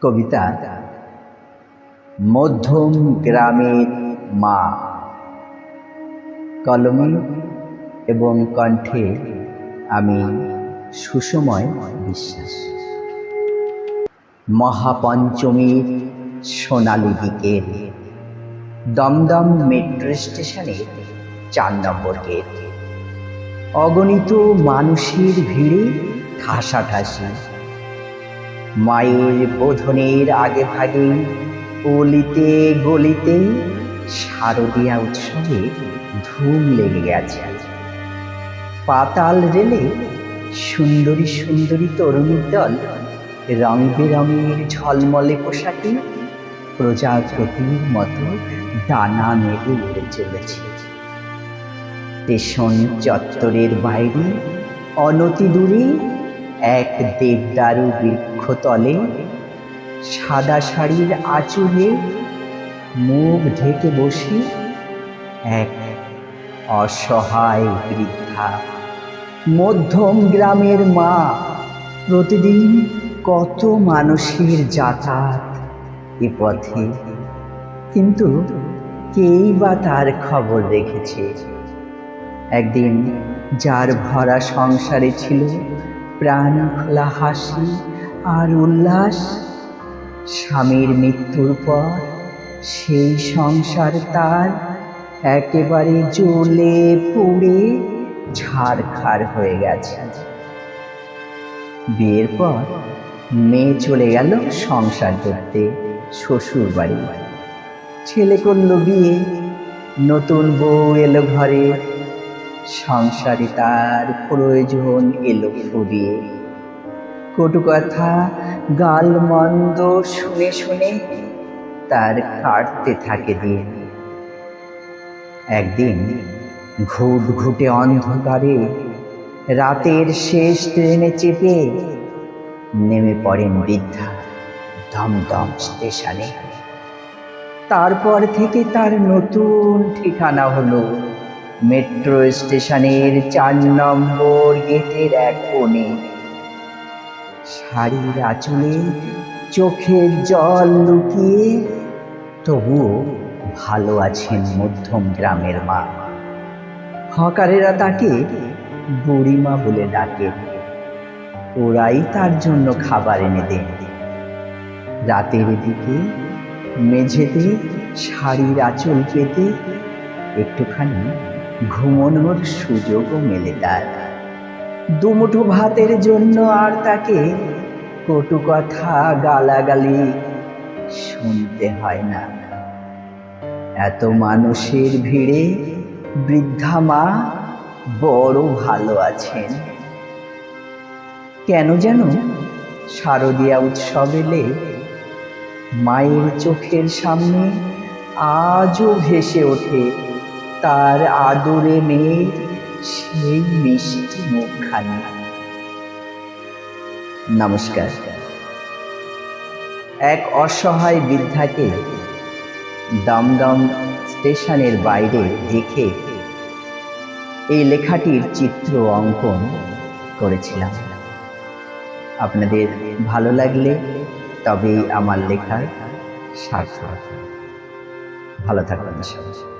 কবিতা মধ্যম গ্রামের মা। কলমে এবং কণ্ঠে আমি সুসময় বিশ্বাস। মহাপঞ্চমীর সোনালী বিকেল, দমদম মেট্রো স্টেশনের 4 নম্বর গেট। অগণিত মানুষের ভিড়ে ঠাসাঠাসি। মায়ের বোধনের আগে ভাগে অলিতে গলিতে শারদীয়া উৎসবে ধুম লেগে গেছে। পাতাল রেলে সুন্দরী সুন্দরী তরুণীর দল রং বেরঙের ঝলমলে পোশাকে প্রজাপতির মতো ডানা মেলে উড়ে চলেছে। স্টেশন চত্বরের বাইরে অনতি দূরে এক দেবদারু বৃক্ষতলে সাদা শাড়ির আঁচলে মুখ ঢেকে বসে এক অসহায় বৃদ্ধা। মধ্যম গ্রামের মা। প্রতিদিন কত মানুষের যাতায়াত এ পথে, কিন্তু কেই বা তার খবর রেখেছে। একদিন যার ভরা সংসারে ছিল প্রাণ খোলা হাসি আর উল্লাস, স্বামীর মৃত্যুর পর সেই সংসার তার একেবারে জ্বলে পুড়ে ছারখার হয়ে গেছে। বিয়ের পর মেয়ে চলে গেল সংসার করতে শ্বশুর বাড়ি। ছেলে করল বিয়ে, নতুন বউ এলো ঘরে। সংসারে তার প্রয়োজন এলো ফুরিয়ে। কটু কথা গাল মন্দ শুনে শুনে তার কাটতে থাকে দিন। একদিন ঘুটঘুটে অন্ধকারে রাতের শেষ ট্রেনে চেপে নেমে পড়েন বৃদ্ধা দমদম স্টেশনে। তারপর থেকে তার নতুন ঠিকানা হলো মেট্রো স্টেশনের 4 নম্বর গেটের এক কোণে। শাড়ির আঁচলে চোখের জল লুকিয়ে তবুও ভালো আছেন মধ্যম গ্রামের মা। হকারেরা তাকে বুড়িমা বলে ডাকে। ওরাই তার জন্য খাবার এনে দেন। রাতের দিকে মেঝেতে শাড়ির আঁচল পেতে একটুখানি ঘুমোনোর সুযোগও মেলে তার। দুমুঠো ভাতের জন্য আর তাকে কটু কথা গালাগালি শুনতে হয় না। এত মানুষের ভিড়ে বৃদ্ধা মা বড় ভালো আছেন। কেন যেন শারদীয়া উৎসব এলে মায়ের চোখের সামনে আজও ভেসে ওঠে তার আদরে মেয়ের সেই মিষ্টি মুখখানি। নমস্কার। এক অসহায় বৃদ্ধাকে দমদম স্টেশনের বাইরে দেখে এই লেখাটির চিত্র অঙ্কন করেছিলাম। আপনাদের ভালো লাগলে তবেই আমার লেখার সার্থক। ভালো থাকবেন সবাই।